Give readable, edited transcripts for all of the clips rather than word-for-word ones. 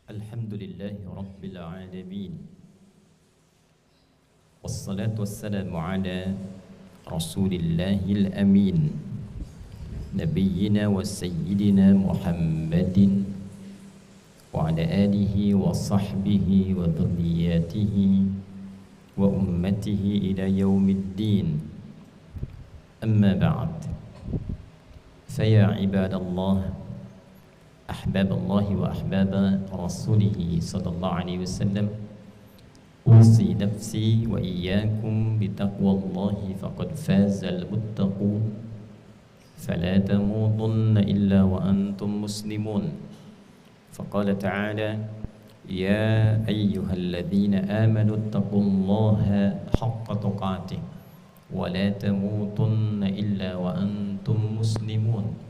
Alhamdulillahi Rabbil Alamin. Wassalatu wassalamu ala Rasulillahil Amin, Nabiyyina wa Sayyidina Muhammadin wa ala alihi wa sahbihi wa dhurriyyatihi wa ummatihi ila yaumiddin. Amma ba'd. Faya ibadallah, أحباب الله وأحباب رسوله صلى الله عليه وسلم، أوصي نفسي وإياكم بتقوى الله فقد فاز المتقون، فلا تموتن إلا وأنتم مسلمون. فقال تعالى: يا أيها الذين آمنوا اتقوا الله حق تقاته ولا تموتن إلا وأنتم مسلمون.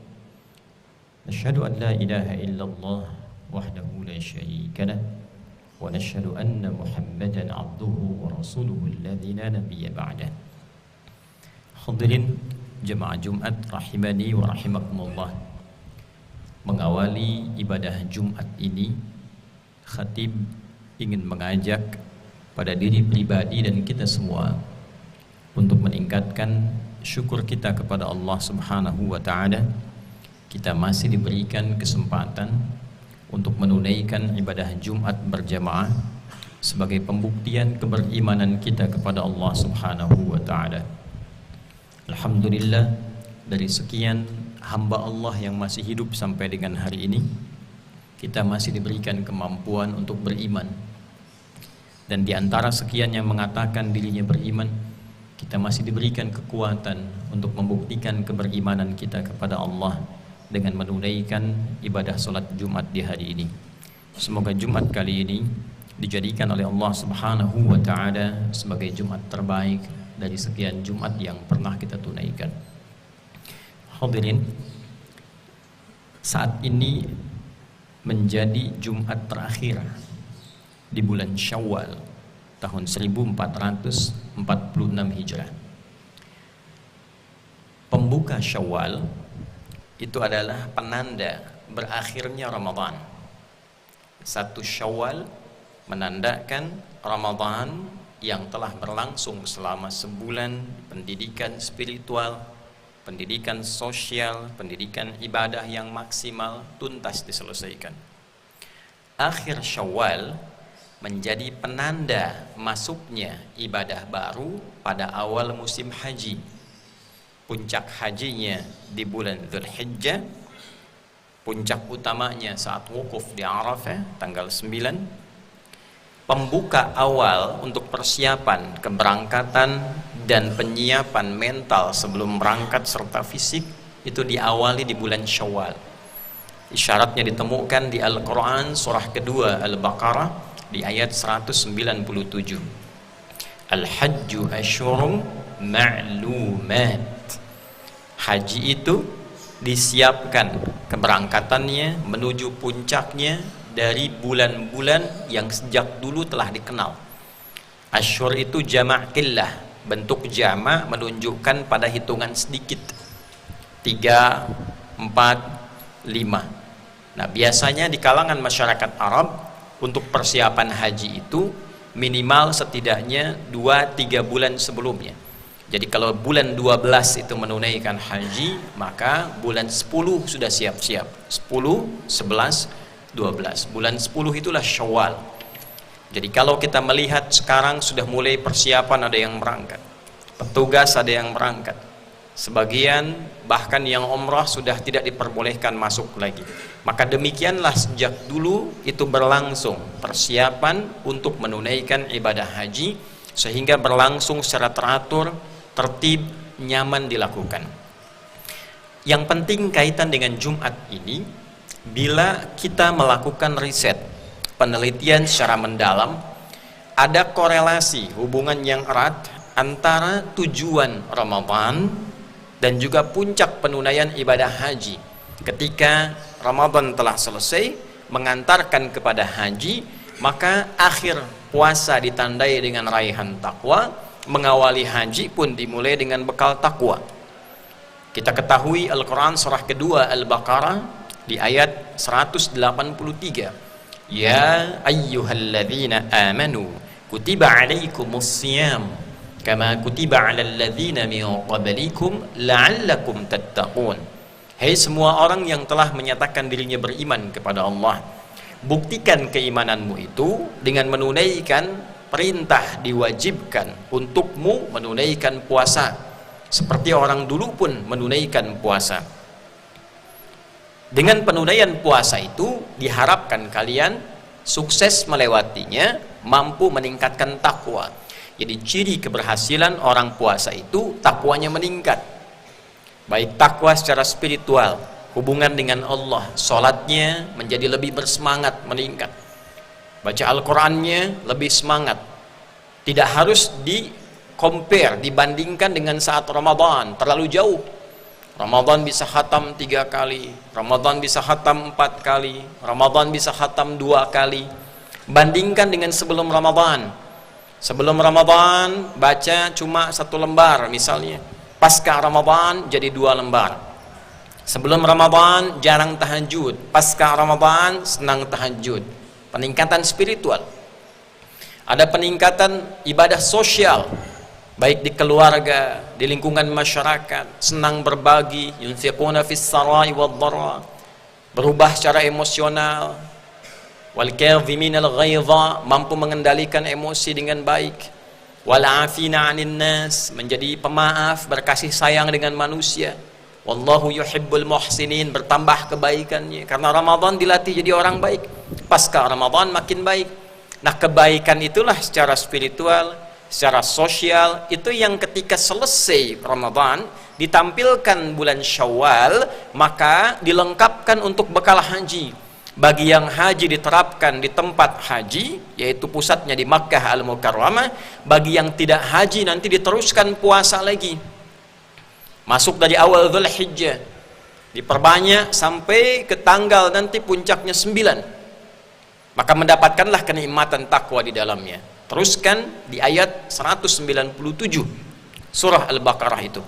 نشهد أن لا إله إلا الله وحده لا شريك له ونشهد أن محمدا عبده ورسوله الذي لا نبي بعده. Hadirin jemaah Jumat rahimani wa rahimakumullah. Mengawali ibadah Jumat ini, khatib ingin mengajak pada diri pribadi dan kita semua untuk meningkatkan syukur kita kepada Allah Subhanahu wa taala. Kita masih diberikan kesempatan untuk menunaikan ibadah Jumat berjamaah sebagai pembuktian keberimanan kita kepada Allah Subhanahu wa taala. Alhamdulillah, dari sekian hamba Allah yang masih hidup sampai dengan hari ini, kita masih diberikan kemampuan untuk beriman. Dan di antara sekian yang mengatakan dirinya beriman, kita masih diberikan kekuatan untuk membuktikan keberimanan kita kepada Allah dengan menunaikan ibadah solat Jumat di hari ini. Semoga Jumat kali ini dijadikan oleh Allah Subhanahu wa taala sebagai Jumat terbaik dari sekian Jumat yang pernah kita tunaikan. Hadirin, saat ini menjadi Jumat terakhir di bulan Syawal tahun 1446 Hijrah. Pembuka Syawal itu adalah penanda berakhirnya Ramadan. 1 Syawal menandakan Ramadan yang telah berlangsung selama sebulan, pendidikan spiritual, pendidikan sosial, pendidikan ibadah yang maksimal tuntas diselesaikan. Akhir Syawal menjadi penanda masuknya ibadah baru pada awal musim haji. Puncak hajinya di bulan Dzulhijjah, puncak utamanya saat wukuf di Arafah tanggal 9. Pembuka awal untuk persiapan keberangkatan dan penyiapan mental sebelum berangkat serta fisik itu diawali di bulan Syawal. Isyaratnya ditemukan di Al-Quran surah kedua Al-Baqarah di ayat 197. Al-Hajju asyurum ma'lumat. Haji itu disiapkan keberangkatannya menuju puncaknya dari bulan-bulan yang sejak dulu telah dikenal. Asyur itu jama' qillah, bentuk jama' menunjukkan pada hitungan sedikit, 3, 4, 5. Nah, biasanya di kalangan masyarakat Arab untuk persiapan haji itu minimal setidaknya 2-3 bulan sebelumnya. Jadi kalau bulan 12 itu menunaikan haji, maka bulan 10 sudah siap-siap. 10, 11, 12. Bulan 10 itulah Syawal. Jadi kalau kita melihat sekarang sudah mulai persiapan, ada yang berangkat, petugas ada yang berangkat, sebagian bahkan yang umrah sudah tidak diperbolehkan masuk lagi. Maka demikianlah sejak dulu itu berlangsung persiapan untuk menunaikan ibadah haji, sehingga berlangsung secara teratur, tertib, nyaman dilakukan. Yang penting kaitan dengan Jumat ini, bila kita melakukan riset, penelitian secara mendalam, ada korelasi hubungan yang erat antara tujuan Ramadan dan juga puncak penunaian ibadah haji. Ketika Ramadan telah selesai mengantarkan kepada haji, maka akhir puasa ditandai dengan raihan takwa, mengawali haji pun dimulai dengan bekal takwa. Kita ketahui Al-Quran surah kedua Al-Baqarah di ayat 183 Ya ayyuhalladzina amanu kutiba alaikumusiyam kama kutiba alal ladzina min qablikum la'allakum tattaqun. Hai semua orang yang telah menyatakan dirinya beriman kepada Allah, buktikan keimananmu itu dengan menunaikan perintah, diwajibkan untukmu menunaikan puasa seperti orang dulu pun menunaikan puasa. Dengan penunaian puasa itu diharapkan kalian sukses melewatinya, mampu meningkatkan takwa. Jadi ciri keberhasilan orang puasa itu takwanya meningkat, baik takwa secara spiritual, hubungan dengan Allah, sholatnya menjadi lebih bersemangat, meningkat, baca Al-Qurannya lebih semangat. Tidak harus di-compare, dibandingkan dengan saat Ramadan, terlalu jauh. Ramadan bisa khatam 3 kali, Ramadan bisa khatam 4 kali, Ramadan bisa khatam 2 kali. Bandingkan dengan sebelum Ramadan. Sebelum Ramadan baca cuma 1 lembar misalnya, pasca Ramadan jadi 2 lembar. Sebelum Ramadan jarang tahajud, pasca Ramadan senang tahajud. Peningkatan spiritual. Ada peningkatan ibadah sosial, baik di keluarga, di lingkungan masyarakat, senang berbagi, yunfiquna fis sarai wad dharra, berubah secara emosional, wal kadhiminal ghaidha, mampu mengendalikan emosi dengan baik, wal afina 'anil nas, menjadi pemaaf, berkasih sayang dengan manusia, wallahu yuhibbul muhsinin, bertambah kebaikannya karena Ramadan dilatih jadi orang baik, pasca Ramadan makin baik. Nah, kebaikan itulah secara spiritual, secara sosial, itu yang ketika selesai Ramadan ditampilkan bulan Syawal, maka dilengkapkan untuk bekal haji. Bagi yang haji diterapkan di tempat haji, yaitu pusatnya di Makkah Al-Mukarramah. Bagi yang tidak haji nanti diteruskan puasa lagi, masuk dari awal Dzulhijjah, diperbanyak sampai ke tanggal nanti puncaknya 9, maka mendapatkanlah kenikmatan takwa di dalamnya. Teruskan di ayat 197 surah Al-Baqarah itu.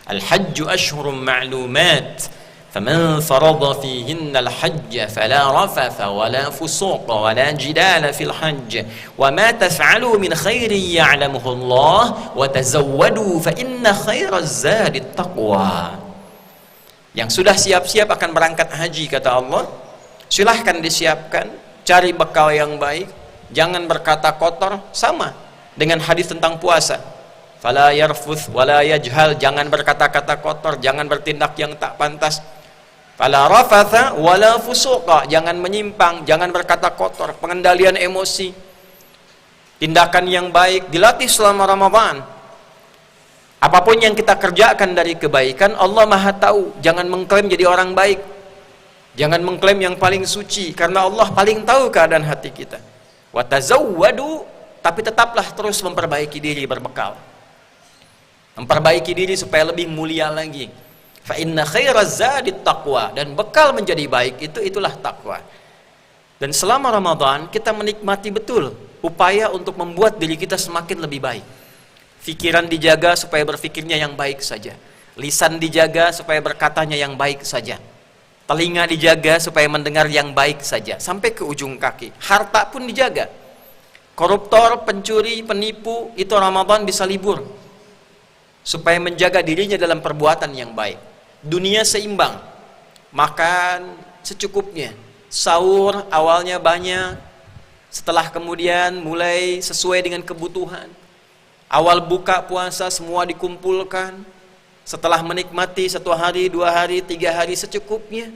Al-hajju ashhurum ma'lumat faman farada fihinna al-hajj fala rafatha wala fusuqa wala jidala fil hajj wa ma taf'alu min khairin ya'lamuhu Allah wa tazawwadu fa inna khairaz zadi taqwa. Yang sudah siap-siap akan berangkat haji, kata Allah, silahkan disiapkan, cari bekal yang baik, jangan berkata kotor, sama dengan hadis tentang puasa. Fala yarfuth wala yajhal, jangan berkata-kata kotor, jangan bertindak yang tak pantas. Fala rafatha wala fusuqa, jangan menyimpang, jangan berkata kotor, pengendalian emosi. Tindakan yang baik dilatih selama Ramadan. Apapun yang kita kerjakan dari kebaikan, Allah Maha tahu. Jangan mengklaim jadi orang baik, jangan mengklaim yang paling suci, karena Allah paling tahu keadaan hati kita. Wa tazawwadu, tapi tetaplah terus memperbaiki diri, berbekal, memperbaiki diri supaya lebih mulia lagi. Fa inna khairaz zadi taqwa, dan bekal menjadi baik itulah takwa. Dan selama Ramadan kita menikmati betul upaya untuk membuat diri kita semakin lebih baik. Pikiran dijaga supaya berpikirnya yang baik saja, lisan dijaga supaya berkatanya yang baik saja, telinga dijaga supaya mendengar yang baik saja, sampai ke ujung kaki. Harta pun dijaga. Koruptor, pencuri, penipu, itu Ramadan bisa libur supaya menjaga dirinya dalam perbuatan yang baik. Dunia seimbang, makan secukupnya, sahur awalnya banyak, setelah kemudian mulai sesuai dengan kebutuhan. Awal buka puasa semua dikumpulkan, setelah menikmati 1 hari, 2 hari, 3 hari secukupnya.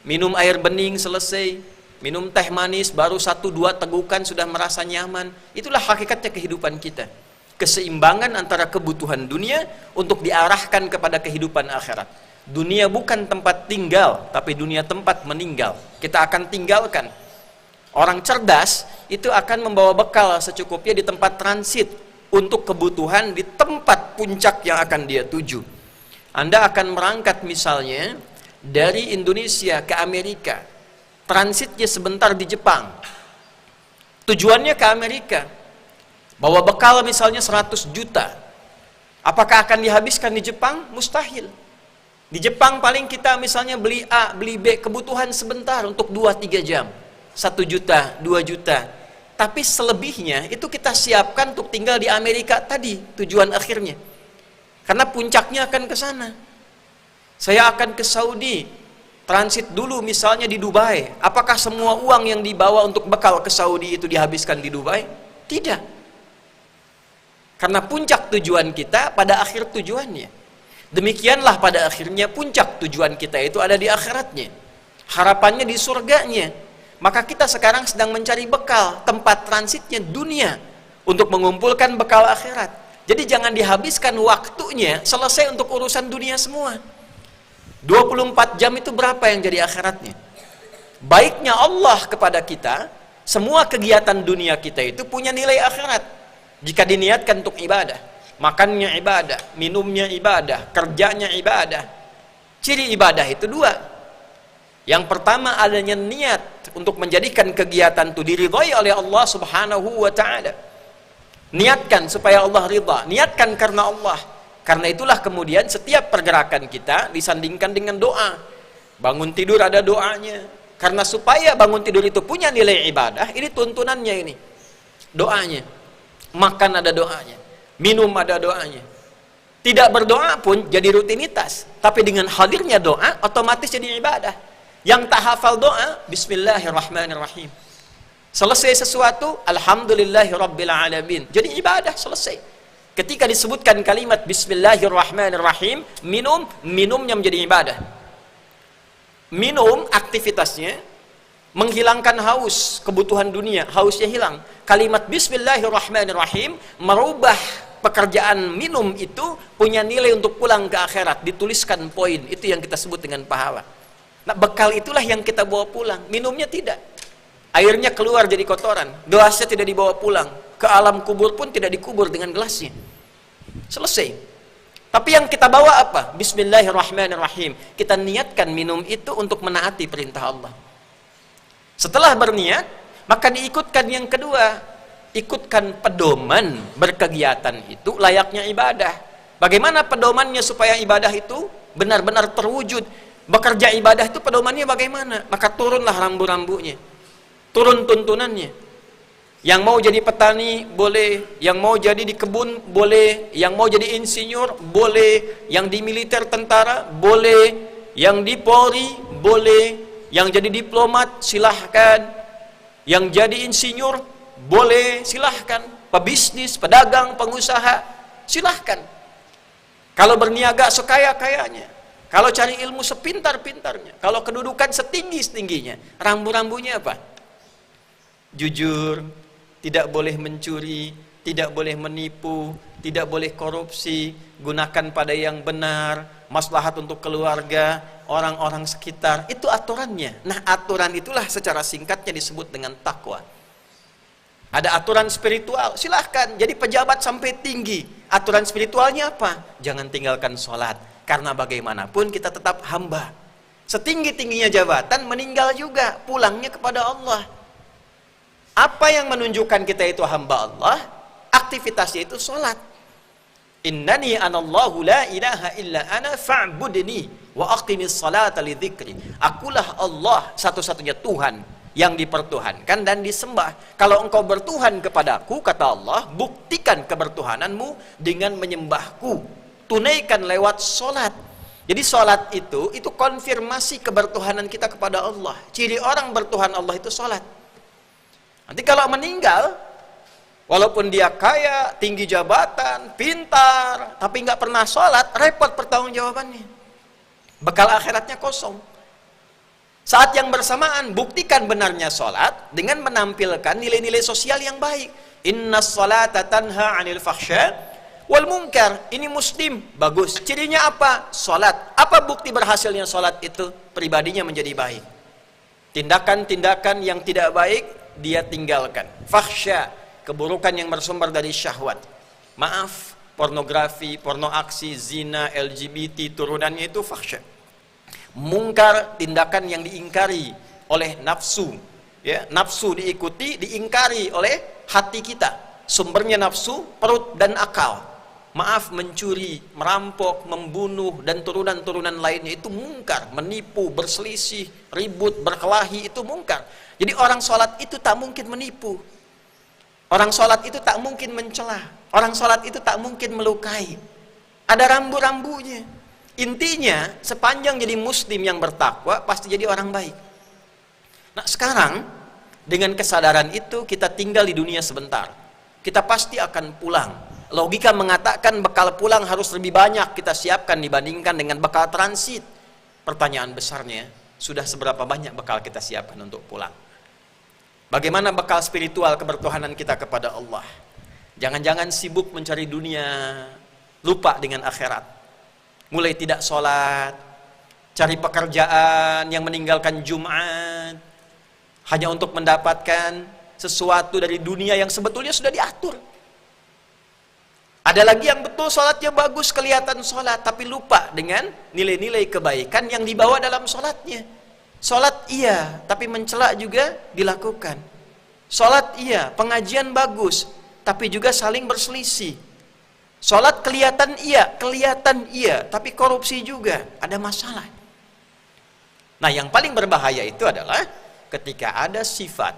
Minum air bening selesai, minum teh manis baru 1-2 tegukan sudah merasa nyaman. Itulah hakikatnya kehidupan kita. Keseimbangan antara kebutuhan dunia untuk diarahkan kepada kehidupan akhirat. Dunia bukan tempat tinggal, tapi dunia tempat meninggal. Kita akan tinggalkan. Orang cerdas itu akan membawa bekal secukupnya di tempat transit untuk kebutuhan di tempat puncak yang akan dia tuju. Anda akan berangkat misalnya dari Indonesia ke Amerika, transitnya sebentar di Jepang, tujuannya ke Amerika, bawa bekal misalnya 100 juta. Apakah akan dihabiskan di Jepang? Mustahil. Di Jepang paling kita misalnya beli A, beli B, kebutuhan sebentar untuk 2-3 jam. 1 juta, 2 juta. Tapi selebihnya itu kita siapkan untuk tinggal di Amerika tadi, tujuan akhirnya. Karena puncaknya akan ke sana. Saya akan ke Saudi, transit dulu misalnya di Dubai. Apakah semua uang yang dibawa untuk bekal ke Saudi itu dihabiskan di Dubai? Tidak. Karena puncak tujuan kita pada akhir tujuannya. Demikianlah pada akhirnya puncak tujuan kita itu ada di akhiratnya. Harapannya di surganya. Maka kita sekarang sedang mencari bekal, tempat transitnya dunia untuk mengumpulkan bekal akhirat. Jadi jangan dihabiskan waktunya selesai untuk urusan dunia semua. 24 jam itu berapa yang jadi akhiratnya? Baiknya Allah kepada kita, semua kegiatan dunia kita itu punya nilai akhirat. Jika diniatkan untuk ibadah, makannya ibadah, minumnya ibadah, kerjanya ibadah. Ciri ibadah itu 2. Yang pertama adanya niat untuk menjadikan kegiatan itu diridhai oleh Allah Subhanahu wa taala. Niatkan supaya Allah ridha, niatkan karena Allah. Karena itulah kemudian setiap pergerakan kita disandingkan dengan doa. Bangun tidur ada doanya. Karena supaya bangun tidur itu punya nilai ibadah, ini tuntunannya ini. Doanya. Makan ada doanya, minum ada doanya. Tidak berdoa pun jadi rutinitas, tapi dengan hadirnya doa otomatis jadi ibadah. Yang tak hafal doa, bismillahirrahmanirrahim. Selesai sesuatu, alhamdulillahirrabbilalamin. Jadi ibadah selesai. Ketika disebutkan kalimat bismillahirrahmanirrahim, minumnya menjadi ibadah. Minum aktivitasnya menghilangkan haus, kebutuhan dunia, hausnya hilang. Kalimat bismillahirrahmanirrahim merubah pekerjaan minum itu punya nilai untuk pulang ke akhirat, dituliskan poin. Itu yang kita sebut dengan pahala. Nah, bekal itulah yang kita bawa pulang. Minumnya tidak. Airnya keluar jadi kotoran. Gelasnya tidak dibawa pulang. Ke alam kubur pun tidak dikubur dengan gelasnya. Selesai. Tapi yang kita bawa apa? Bismillahirrahmanirrahim. Kita niatkan minum itu untuk menaati perintah Allah. Setelah berniat, maka diikutkan yang kedua. Ikutkan pedoman berkegiatan itu layaknya ibadah. Bagaimana pedomannya supaya ibadah itu benar-benar terwujud? Bekerja ibadah itu pedomannya bagaimana? Maka turunlah rambu-rambunya. Turun tuntunannya. Yang mau jadi petani boleh, yang mau jadi di kebun boleh, yang mau jadi insinyur boleh, yang di militer tentara boleh, yang di Polri boleh, yang jadi diplomat silahkan, yang jadi insinyur boleh silahkan, pebisnis, pedagang, pengusaha silahkan. Kalau berniaga sekaya-kayanya, kalau cari ilmu sepintar-pintarnya, kalau kedudukan setinggi-tingginya, rambu-rambunya apa? Jujur, tidak boleh mencuri, tidak boleh menipu, tidak boleh korupsi, gunakan pada yang benar, maslahat untuk keluarga, orang-orang sekitar. Itu aturannya. Nah, aturan itulah secara singkatnya disebut dengan takwa. Ada aturan spiritual, silahkan jadi pejabat sampai tinggi. Aturan spiritualnya apa? Jangan tinggalkan sholat. Karena bagaimanapun kita tetap hamba. Setinggi-tingginya jabatan meninggal juga, pulangnya kepada Allah. Apa yang menunjukkan kita itu hamba Allah? Aktivitasnya itu sholat. Innani anallahu la ilaha illa ana fa'budni wa aqimis salata li dzikri. Akulah Allah, satu-satunya Tuhan yang dipertuhankan dan disembah. Kalau engkau bertuhan kepadaku, kata Allah, buktikan kebertuhananmu dengan menyembahku. Tunaikan lewat sholat. Jadi sholat itu konfirmasi kebertuhanan kita kepada Allah. Ciri orang bertuhan Allah itu sholat. Nanti kalau meninggal, walaupun dia kaya, tinggi jabatan, pintar, tapi nggak pernah sholat, repot pertanggungjawabannya. Bekal akhiratnya kosong. Saat yang bersamaan, buktikan benarnya sholat dengan menampilkan nilai-nilai sosial yang baik. Inna sholata tanha anil fahsya wal munkar. Ini muslim, bagus. Cirinya apa? Sholat. Apa bukti berhasilnya sholat itu? Pribadinya menjadi baik. Tindakan-tindakan yang tidak baik dia tinggalkan. Fahsya, keburukan yang bersumber dari syahwat. Maaf, pornografi, porno aksi, zina, LGBT, turunannya itu fahsya. Mungkar, tindakan yang diingkari oleh nafsu. Ya, nafsu diikuti, diingkari oleh hati kita. Sumbernya nafsu, perut dan akal. Maaf, mencuri, merampok, membunuh, dan turunan-turunan lainnya itu mungkar. Menipu, berselisih, ribut, berkelahi itu mungkar. Jadi orang sholat itu tak mungkin menipu. Orang sholat itu tak mungkin mencela. Orang sholat itu tak mungkin melukai. Ada rambu-rambunya. Intinya, sepanjang jadi muslim yang bertakwa, pasti jadi orang baik. Nah sekarang, dengan kesadaran itu, kita tinggal di dunia sebentar. Kita pasti akan pulang. Logika mengatakan bekal pulang harus lebih banyak kita siapkan dibandingkan dengan bekal transit. Pertanyaan besarnya, sudah seberapa banyak bekal kita siapkan untuk pulang? Bagaimana bekal spiritual kebertuhanan kita kepada Allah? Jangan-jangan sibuk mencari dunia, lupa dengan akhirat. Mulai tidak sholat, cari pekerjaan yang meninggalkan Jumat, hanya untuk mendapatkan sesuatu dari dunia yang sebetulnya sudah diatur. Ada lagi yang betul sholatnya bagus, kelihatan sholat, tapi lupa dengan nilai-nilai kebaikan yang dibawa dalam sholatnya. Sholat iya, tapi mencela juga dilakukan. Sholat iya, pengajian bagus, tapi juga saling berselisih. Sholat kelihatan iya, tapi korupsi juga, ada masalah. Nah yang paling berbahaya itu adalah ketika ada sifat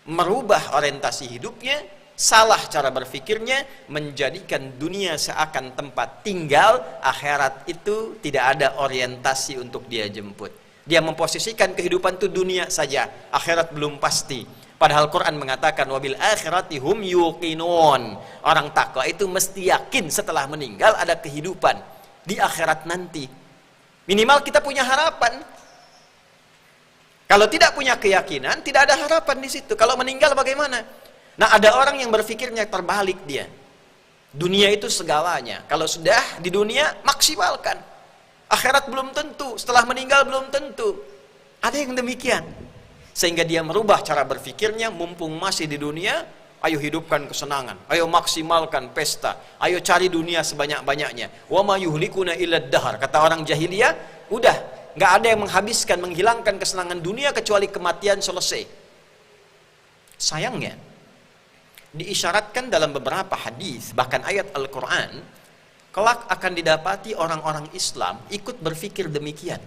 merubah orientasi hidupnya, salah cara berpikirnya, menjadikan dunia seakan tempat tinggal, akhirat itu tidak ada orientasi untuk dia jemput. Dia memposisikan kehidupan itu dunia saja, akhirat belum pasti. Padahal Quran mengatakan wabil akhirati hum yuqinun. Orang takwa itu mesti yakin setelah meninggal ada kehidupan di akhirat nanti. Minimal kita punya harapan. Kalau tidak punya keyakinan, tidak ada harapan di situ. Kalau meninggal bagaimana? Nah ada orang yang berpikirnya terbalik dia. Dunia itu segalanya. Kalau sudah di dunia maksimalkan. Akhirat belum tentu, setelah meninggal belum tentu. Ada yang demikian. Sehingga dia merubah cara berpikirnya, mumpung masih di dunia, ayo hidupkan kesenangan, ayo maksimalkan pesta, ayo cari dunia sebanyak-banyaknya. Wa ma yuhlikuna illa dahar. Kata orang jahiliyah, udah nggak ada yang menghabiskan, menghilangkan kesenangan dunia kecuali kematian selesai. Sayangnya diisyaratkan dalam beberapa hadis, bahkan ayat Al-Quran, kelak akan didapati orang-orang Islam ikut berpikir demikian.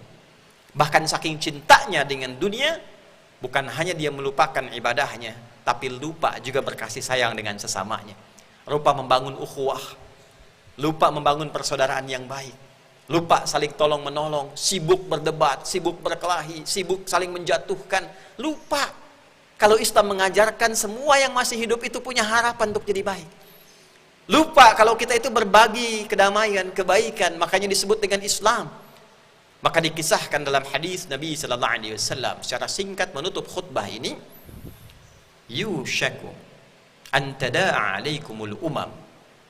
Bahkan saking cintanya dengan dunia, bukan hanya dia melupakan ibadahnya, tapi lupa juga berkasih sayang dengan sesamanya. Lupa membangun ukhuwah, lupa membangun persaudaraan yang baik, lupa saling tolong menolong, sibuk berdebat, sibuk berkelahi, sibuk saling menjatuhkan, lupa. Kalau Islam mengajarkan semua yang masih hidup itu punya harapan untuk jadi baik. Lupa kalau kita itu berbagi kedamaian, kebaikan, makanya disebut dengan Islam. Maka dikisahkan dalam hadis Nabi sallallahu alaihi wasallam secara singkat menutup khutbah ini, yushaku an tada'a 'alaikumul umam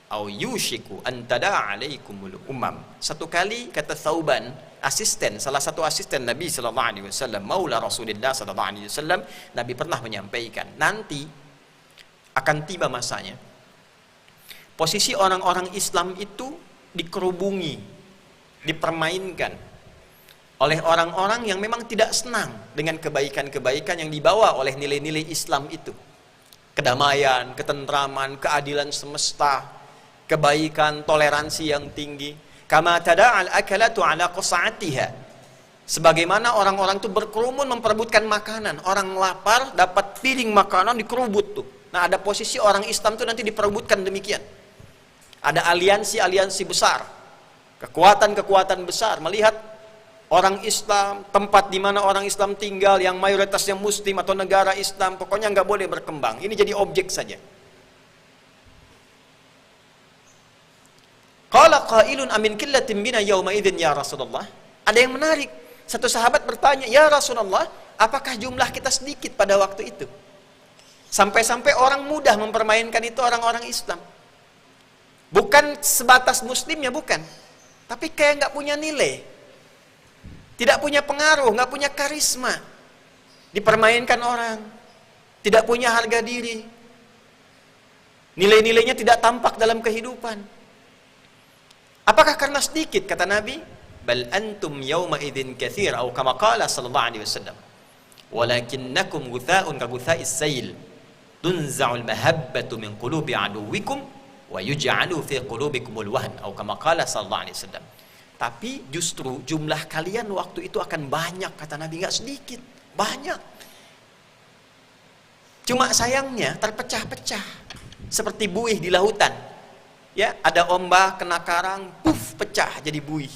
atau yushiku an tada'a 'alaikumul umam. Satu kali kata Thauban, asisten, salah satu asisten Nabi sallallahu alaihi wasallam, maula Rasulullah sallallahu alaihi wasallam, Nabi pernah menyampaikan, nanti akan tiba masanya posisi orang-orang Islam itu dikerubungi, dipermainkan oleh orang-orang yang memang tidak senang dengan kebaikan-kebaikan yang dibawa oleh nilai-nilai Islam itu. Kedamaian, ketentraman, keadilan semesta, kebaikan, toleransi yang tinggi. Kama tada'al akalatu ala qasa'atiha. Sebagaimana orang-orang itu berkerumun memperebutkan makanan. Orang lapar dapat piring makanan dikerubut tuh. Nah, ada posisi orang Islam itu nanti diperebutkan demikian. Ada aliansi-aliansi besar, kekuatan-kekuatan besar melihat orang Islam, tempat di mana orang Islam tinggal yang mayoritasnya muslim atau negara Islam, pokoknya nggak boleh berkembang. Ini jadi objek saja. Qala qailun amin qillatin bina yauma idzin ya Rasulullah. Ada yang menarik. Satu sahabat bertanya, "Ya Rasulullah, apakah jumlah kita sedikit pada waktu itu?" Sampai-sampai orang mudah mempermainkan itu orang-orang Islam. Bukan sebatas muslimnya, bukan. Tapi kayak nggak punya nilai. Tidak punya pengaruh, nggak punya karisma. Dipermainkan orang. Tidak punya harga diri. Nilai-nilainya tidak tampak dalam kehidupan. Apakah karena sedikit? Kata Nabi, bal antum yawma idzin katsir atau kama qala sallallahu alaihi wasallam. Walakinnakum gutha'un ka gutha'is sayl. Tunza'ul mahabbatu min qulubi aduwikum wa yuj'alu fi qulubikumul wahn atau kama qala sallallahu alaihi wasallam. Tapi justru jumlah kalian waktu itu akan banyak, kata Nabi, nggak sedikit, banyak. Cuma sayangnya terpecah-pecah seperti buih di lautan. Ya, ada ombak kena karang, puf, pecah jadi buih,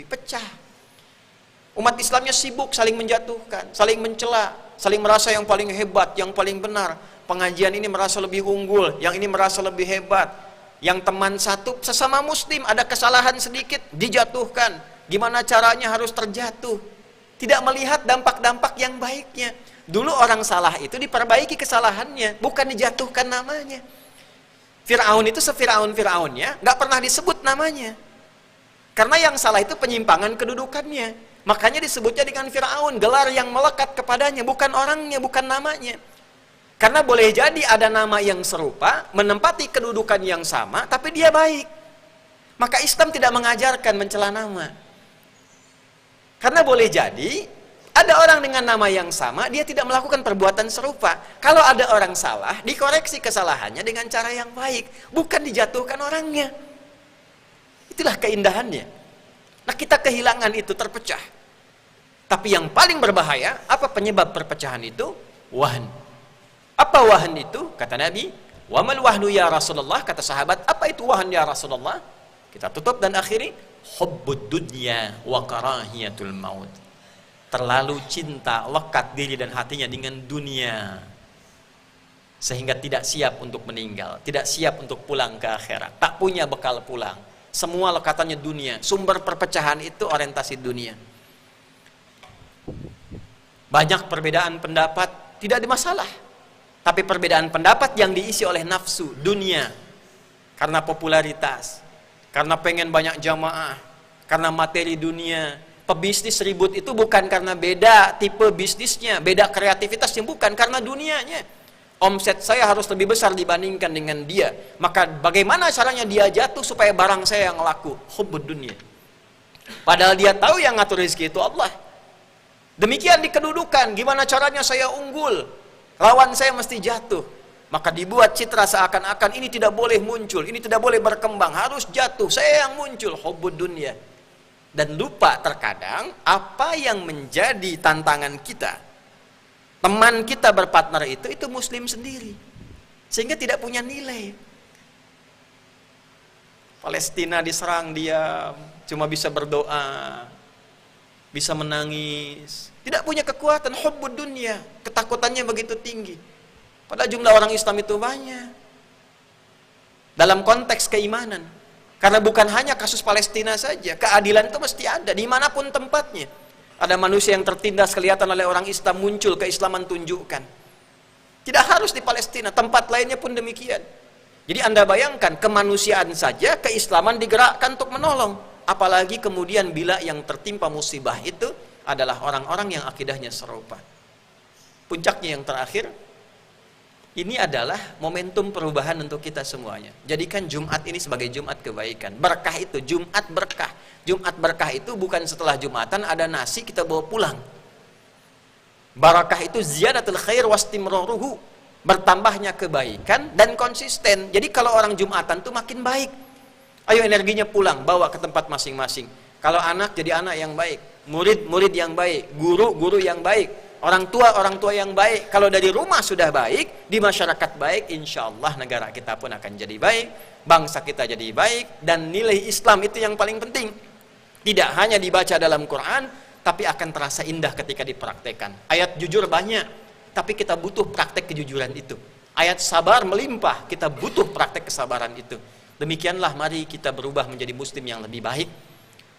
pecah. Umat Islamnya sibuk saling menjatuhkan, saling mencela, saling merasa yang paling hebat, yang paling benar. Pengajian ini merasa lebih unggul, yang ini merasa lebih hebat. Yang teman satu sesama muslim ada kesalahan sedikit dijatuhkan. Gimana caranya harus terjatuh? Tidak melihat dampak-dampak yang baiknya. Dulu orang salah itu diperbaiki kesalahannya, bukan dijatuhkan namanya. Fir'aun itu se-Fir'aun-Fir'aunnya nggak pernah disebut namanya. Karena yang salah itu penyimpangan kedudukannya. Makanya disebutnya dengan Fir'aun, gelar yang melekat kepadanya, bukan orangnya, bukan namanya. Karena boleh jadi ada nama yang serupa, menempati kedudukan yang sama, tapi dia baik. Maka Islam tidak mengajarkan mencela nama. Karena boleh jadi ada orang dengan nama yang sama, dia tidak melakukan perbuatan serupa. Kalau ada orang salah, dikoreksi kesalahannya dengan cara yang baik, bukan dijatuhkan orangnya. Itulah keindahannya. Nah, kita kehilangan itu, terpecah. Tapi yang paling berbahaya, apa penyebab perpecahan itu? Wahn. Apa wahn itu? Kata Nabi, wa mal wahnu ya Rasulullah, kata sahabat, apa itu wahn ya Rasulullah? Kita tutup dan akhiri, hubbud dunya wa karahiyatul maut. Terlalu cinta, lekat diri dan hatinya dengan dunia, sehingga tidak siap untuk meninggal, tidak siap untuk pulang ke akhirat, tak punya bekal pulang. Semua lekatannya dunia. Sumber perpecahan itu orientasi dunia. Banyak perbedaan pendapat, tidak ada masalah. Tapi perbedaan pendapat yang diisi oleh nafsu, dunia, karena popularitas, karena pengen banyak jamaah, karena materi dunia. Pebisnis ribut itu bukan karena beda tipe bisnisnya, beda kreativitasnya, bukan, karena dunianya. Omset saya harus lebih besar dibandingkan dengan dia. Maka bagaimana caranya dia jatuh supaya barang saya yang laku? Hubbud dunia. Padahal dia tahu yang ngatur rezeki itu Allah. Demikian di kedudukan, gimana caranya saya unggul? Lawan saya mesti jatuh. Maka dibuat citra seakan-akan ini tidak boleh muncul, ini tidak boleh berkembang, harus jatuh, saya yang muncul. Hubbud dunia. Dan lupa terkadang apa yang menjadi tantangan kita. Teman kita berpartner itu muslim sendiri. Sehingga tidak punya nilai. Palestina diserang, dia cuma bisa berdoa, bisa menangis, tidak punya kekuatan. Hubbud dunia, ketakutannya begitu tinggi. Padahal jumlah orang Islam itu banyak. Dalam konteks keimanan. Karena bukan hanya kasus Palestina saja, keadilan itu mesti ada dimanapun tempatnya. Ada manusia yang tertindas kelihatan oleh orang Islam, muncul keislaman, tunjukkan. Tidak harus di Palestina, tempat lainnya pun demikian. Jadi Anda bayangkan, kemanusiaan saja keislaman digerakkan untuk menolong. Apalagi kemudian bila yang tertimpa musibah itu adalah orang-orang yang akidahnya serupa. Puncaknya yang terakhir, ini adalah momentum perubahan untuk kita semuanya. Jadikan Jumat ini sebagai Jumat kebaikan. Berkah itu, Jumat berkah. Jumat berkah itu bukan setelah Jumatan ada nasi kita bawa pulang. Barakah itu ziyadatul khair wastimraruhu. Bertambahnya kebaikan dan konsisten. Jadi kalau orang Jumatan tuh makin baik. Ayo energinya pulang, bawa ke tempat masing-masing. Kalau anak jadi anak yang baik. Murid-murid yang baik. Guru-guru yang baik. Orang tua yang baik. Kalau dari rumah sudah baik, di masyarakat baik, insya Allah negara kita pun akan jadi baik, bangsa kita jadi baik, dan nilai Islam itu yang paling penting. Tidak hanya dibaca dalam Quran, tapi akan terasa indah ketika dipraktekkan. Ayat jujur banyak, tapi kita butuh praktek kejujuran itu. Ayat sabar melimpah, kita butuh praktek kesabaran itu. Demikianlah mari kita berubah menjadi muslim yang lebih baik,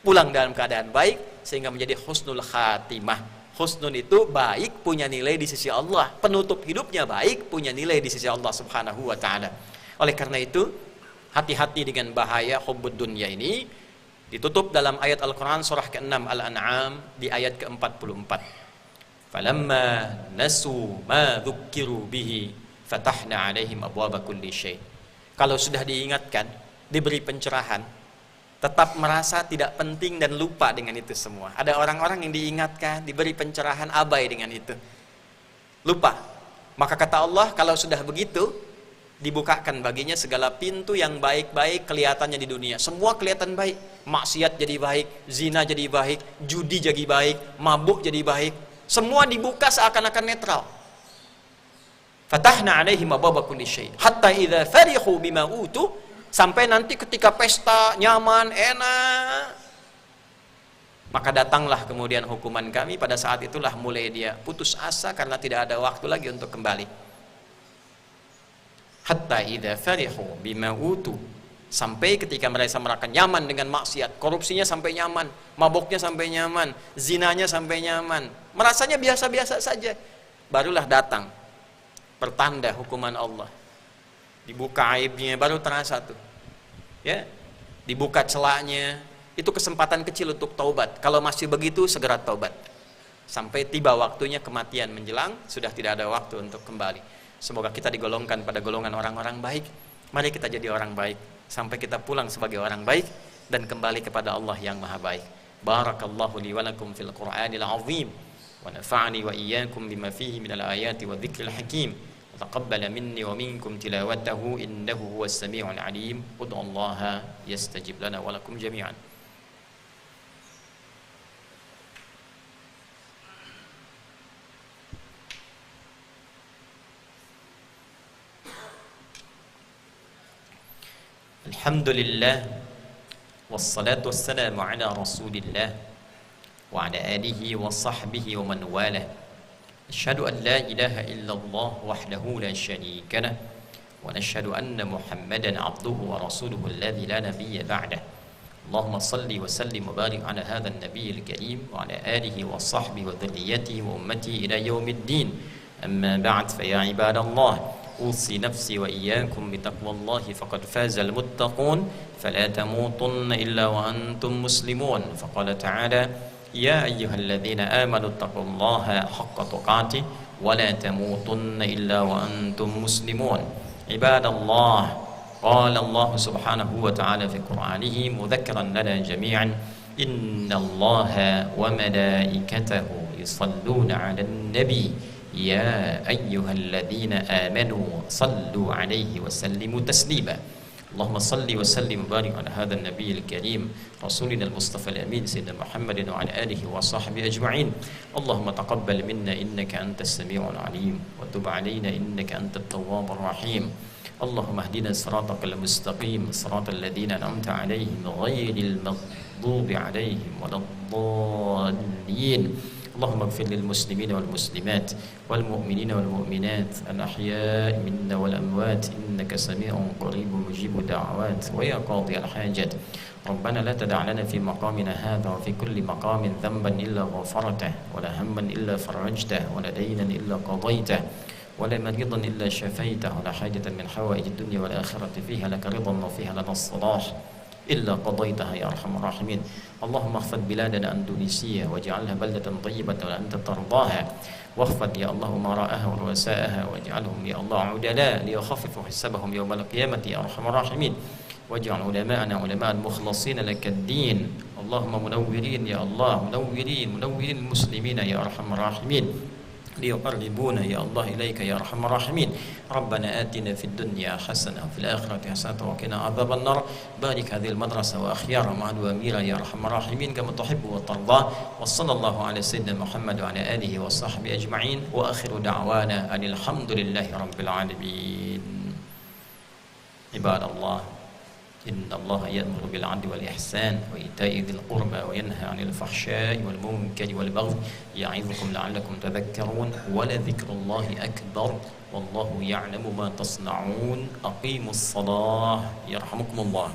pulang dalam keadaan baik, sehingga menjadi husnul khatimah. Husnun itu baik, punya nilai di sisi Allah. Penutup hidupnya baik, punya nilai di sisi Allah subhanahu wa ta'ala. Oleh karena itu, hati-hati dengan bahaya hubbud dunya ini. Ditutup dalam ayat Al-Quran surah ke-6 Al-An'am di ayat ke-44. Falamma nasu ma dhukkiru bihi fatahna alaihim abwaba kulli syai'. Kalau sudah diingatkan, diberi pencerahan, tetap merasa tidak penting dan lupa dengan itu semua. Ada orang-orang yang diingatkan, diberi pencerahan, abai dengan itu, lupa. Maka kata Allah, kalau sudah begitu, dibukakan baginya segala pintu yang baik-baik kelihatannya di dunia. Semua kelihatan baik. Maksiat jadi baik, zina jadi baik, judi jadi baik, mabuk jadi baik. Semua dibuka seakan-akan netral. Fatahna alaihim abwaaba kulli syai' hatta idza farihu bima utu, sampai nanti ketika pesta nyaman, enak, maka datanglah kemudian hukuman kami. Pada saat itulah mulai dia putus asa karena tidak ada waktu lagi untuk kembali. Hatta idza farihu bima utu, sampai ketika mereka nyaman dengan maksiat, korupsinya sampai nyaman, mabuknya sampai nyaman, zinanya sampai nyaman, merasanya biasa-biasa saja, barulah datang pertanda hukuman Allah. Dibuka aibnya, baru terasa tuh, ya, dibuka celaknya. Itu kesempatan kecil untuk taubat. Kalau masih begitu, segera taubat. Sampai tiba waktunya kematian menjelang, sudah tidak ada waktu untuk kembali. Semoga kita digolongkan pada golongan orang-orang baik. Mari kita jadi orang baik sampai kita pulang sebagai orang baik dan kembali kepada Allah yang Maha Baik. Barakallahu li wa lakum fil Qur'anil azim wa nafa'ani wa iyyakum bima fihi minal ayati wa dzikril hakim. Taqabbala minni wa minkum tilawatahu innahu huwas samiul alim. Ud'ullaha yastajib lana wa lakum jami'an. Alhamdulillah wassalatu wassalamu ala rasulillah wa ala alihi wa sahbihi wa man walah. Asyhadu an la ilaha illallah wahdahu la syarika lah wa nashhadu anna Muhammadan abduhu wa rasuluhu alladzi la nabiyya ba'dah. Allahumma salli wa sallim wa barik ala hadzal nabiyil karim wa ala alihi wa sahbihi wa dhurriyyatihi wa ummatihi ila yaumiddin. Amma ba'd, fa ya ibadallah أوصي نفسي وإياكم بتقوى الله فقد فاز المتقون فلا تموتن إلا وأنتم مسلمون. فقال تعالى يا أيها الذين آمنوا اتقوا الله حق تقاته ولا تموتن إلا وأنتم مسلمون. عباد الله، قال الله سبحانه وتعالى في قرآنه مذكرا لنا جميعا إن الله وملائكته يصلون على النبي يا أيها الذين آمنوا صلوا عليه وسلموا تسليما. اللهم صل وسلم وبارك على هذا النبي الكريم رسولنا المصطفى الأمين سيدنا محمد وعلى آله وصحبه أجمعين. اللهم تقبل منا إنك أنت السميع العليم وتب علينا إنك أنت التواب الرحيم. اللهم اهدنا صراطك المستقيم صراط الذين أنعمت عليهم غير المغضوب عليهم ولا الضالين. اللهم اغفر للمسلمين والمسلمات والمؤمنين والمؤمنات الأحياء منا والأموات إنك سميع قريب مجيب الدعوات ويا قاضي الحاجات. ربنا لا تدع لنا في مقامنا هذا وفي كل مقام ذنبا إلا غفرته ولا هما إلا فرجته ولا دينا إلا قضيته ولا مريضا إلا شفيته ولا حاجة من حوائج الدنيا والآخرة فيها لك رضا وفيها لنا الصلاح إلا قضيتها يا أرحم الراحمين. اللهم اخفض بلادنا أندونيسيا واجعلها بلدة طيبة وأنت ترضاها، واخفض يا الله أمراءها ورؤساءها واجعلهم يا الله عدلاء ليخففوا حسابهم يوم القيامة يا أرحم الراحمين. واجعل علماءنا علماء المخلصين لك الدين. اللهم منورين يا الله، منورين المسلمين يا أرحم الراحمين ليقربونا يا الله إليك يا أرحم الراحمين. ربنا آتنا في الدنيا حسنة وفي الآخرة حسنة وقنا عذاب النار. بارك هذه المدرسة وأخيار مع الوامير يا أرحم الراحمين كما تحب وترضى. وصلى الله على سيدنا محمد وعلى آله وصحبه أجمعين وآخر دعوانا أن الحمد لله رب العالمين. عباد الله، إن الله يأمر بالعدل والإحسان وإيتاء ذي القربى وينهى عن الفحشاء والمنكر والبغي يعظكم لعلكم تذكرون ولذكر الله أكبر والله يعلم ما تصنعون. أقيموا الصلاة يرحمكم الله.